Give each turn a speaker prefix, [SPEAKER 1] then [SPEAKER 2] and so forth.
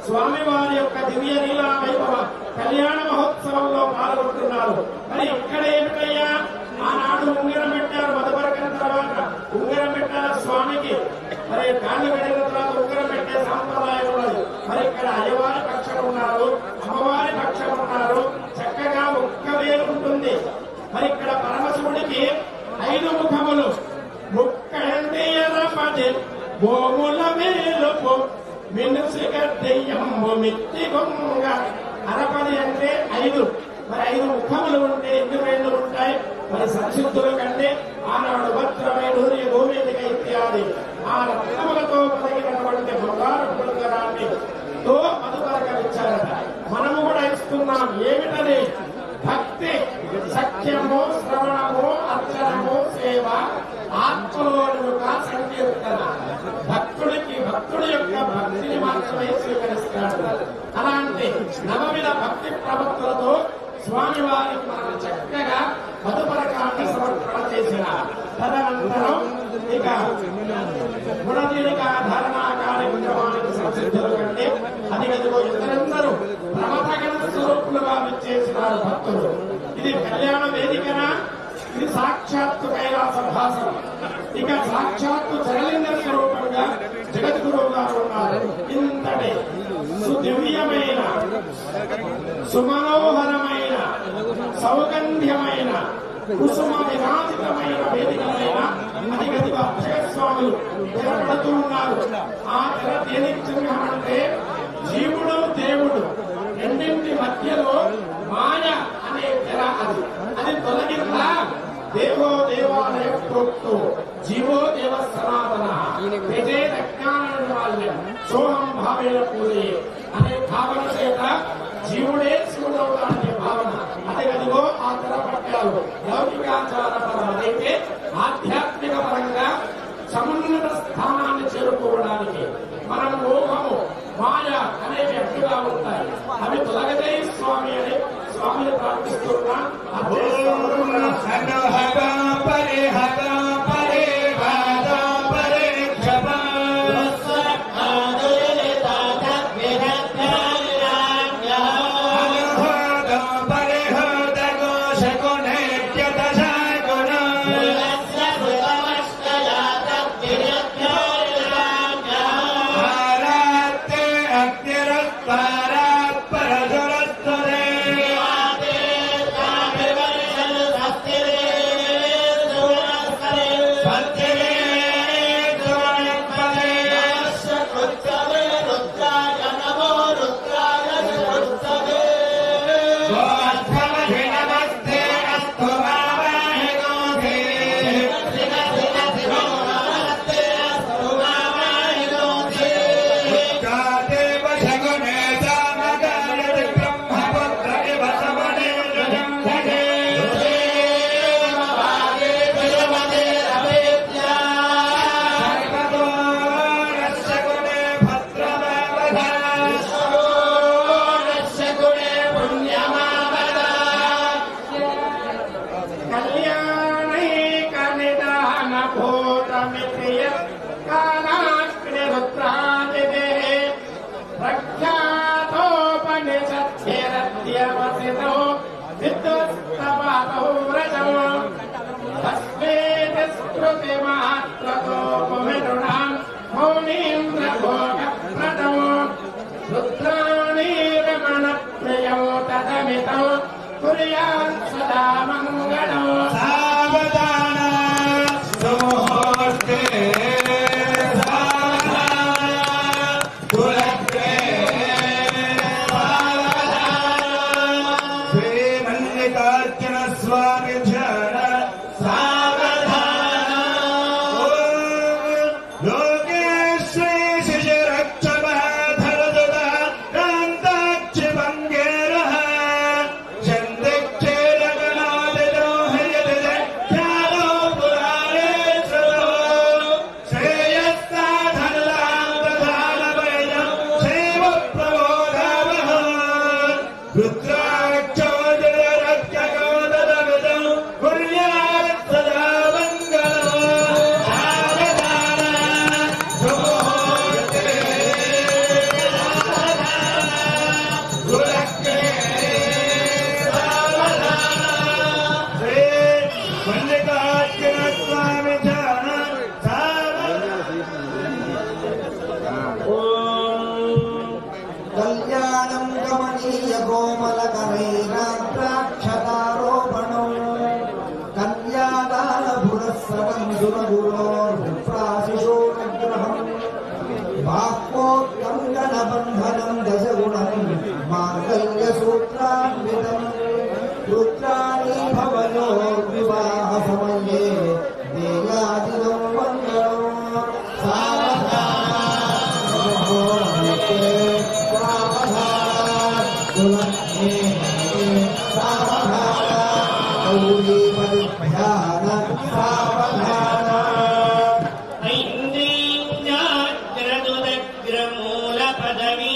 [SPEAKER 1] స్వామివారి యొక్క దివ్య లీలా వైభవ కళ్యాణ మహోత్సవంలో పాల్గొంటున్నారు. మరి ఇక్కడ ఏమిటయ్యా, ఆనాడు ఉంగరం పెట్టారు, మధుపరకన తర్వాత ఉంగరం పెట్టారు స్వామికి. మరి కాళ్ళు కడిగిన తర్వాత ఉంగరం పెట్టే సాంప్రదాయం ఉన్నది. మరి ఇక్కడ అయ్యవారి పక్షం ఉన్నారు, అమ్మవారి పక్షం ఉన్నారు, చక్కగా ఒక్క వేలు ఉంటుంది. మరి ఇక్కడ పరమశివుడికి 5 ముఖములు, ముక్కండి ఎర్రపది భూముల వేలుపు మినుసిక దెయ్యము మిత్తి గొంగ. అరపది అంటే 5, మరి 5 ముఖములు ఉంటే ఎన్ని వేళ్ళు ఉంటాయి? మరి సంసిద్ధుల కంటే ఆనాడు వజ్రమే నూర్య గోమేదిక ఇత్యాది ఆ రత్నములతో పొదిగినటువంటి బంగారు పుణ్యరాన్ని తో మధుపరకనిచ్చారట. మనము కూడా ఇస్తున్నాం. ఏమిటది? భక్తి, సఖ్యము, శ్రవణము, అర్చనము, సేవ, ఆత్మలోనుగా సంకీర్తన. భక్తుడి యొక్క భక్తిని మాత్రమే స్వీకరిస్తాడు. అలాంటి నవవిధ భక్తి ప్రవక్తులతో స్వామివారికి మనం చక్కగా మధుపరకాన్ని సమర్పణ చేసిన తదనంతరం ఇక గుణదీనిక ధారణా కార్యక్రమానికి సంసిద్ధులు కంటే అదిగదిగో ఇద్దరందరూ ప్రమథగణ స్వరూపులుగా విచ్చేసినారు భక్తులు. ఇది కళ్యాణ వేదికన, ఇది సాక్షాత్తు కైలాస భాసనం. ఇక సాక్షాత్తు జగలింగ స్వరూపంగా జగద్గురువు గారు ఉన్నారు. ఇంతటి సుదివ్యమైన, సుమనోహరమైన, సౌగంధ్యమైన, కుసుమ విరాజితమైన వేదికమైన అధిగదిగా జగస్వాములు తెరపడుతూ ఉన్నారు. ఆ తెర దేనికి చిహ్నం అంటే జీవుడు దేవుడు రెండింటి మధ్యలో మాయ అనే తెర. అది తొలగిందా దేవో దేవాలయ ప్రోక్తో జీవో దేవ సనాతన సోహం భావేన పూజే అనే భావన చేత జీవుడే శివుడవుతాడనే భావన. అదిగదిగో ఆ తెరపట్టాలు లౌకికాచార పరమైతే ఆధ్యాత్మిక పరంగా సమున్నత స్థానాన్ని చేరుకోవడానికి మనం మోహము, మాయ అనేవి అడ్డుగా ఉంటాయి. అవి తొలగదే స్వామి అని స్వామిని ప్రార్థిస్తున్నా.
[SPEAKER 2] Chende chela सुरगुणोर्विप्राशिशोऽनुग्रहम् बाह्वोत्कङ्कणबन्धनम् दशगुणम् माङ्गल्यसूत्रान्वितम् रुद्राणी भवयोर्विवाहसमये देयादिनं मङ्गलम्
[SPEAKER 3] मूल पदवी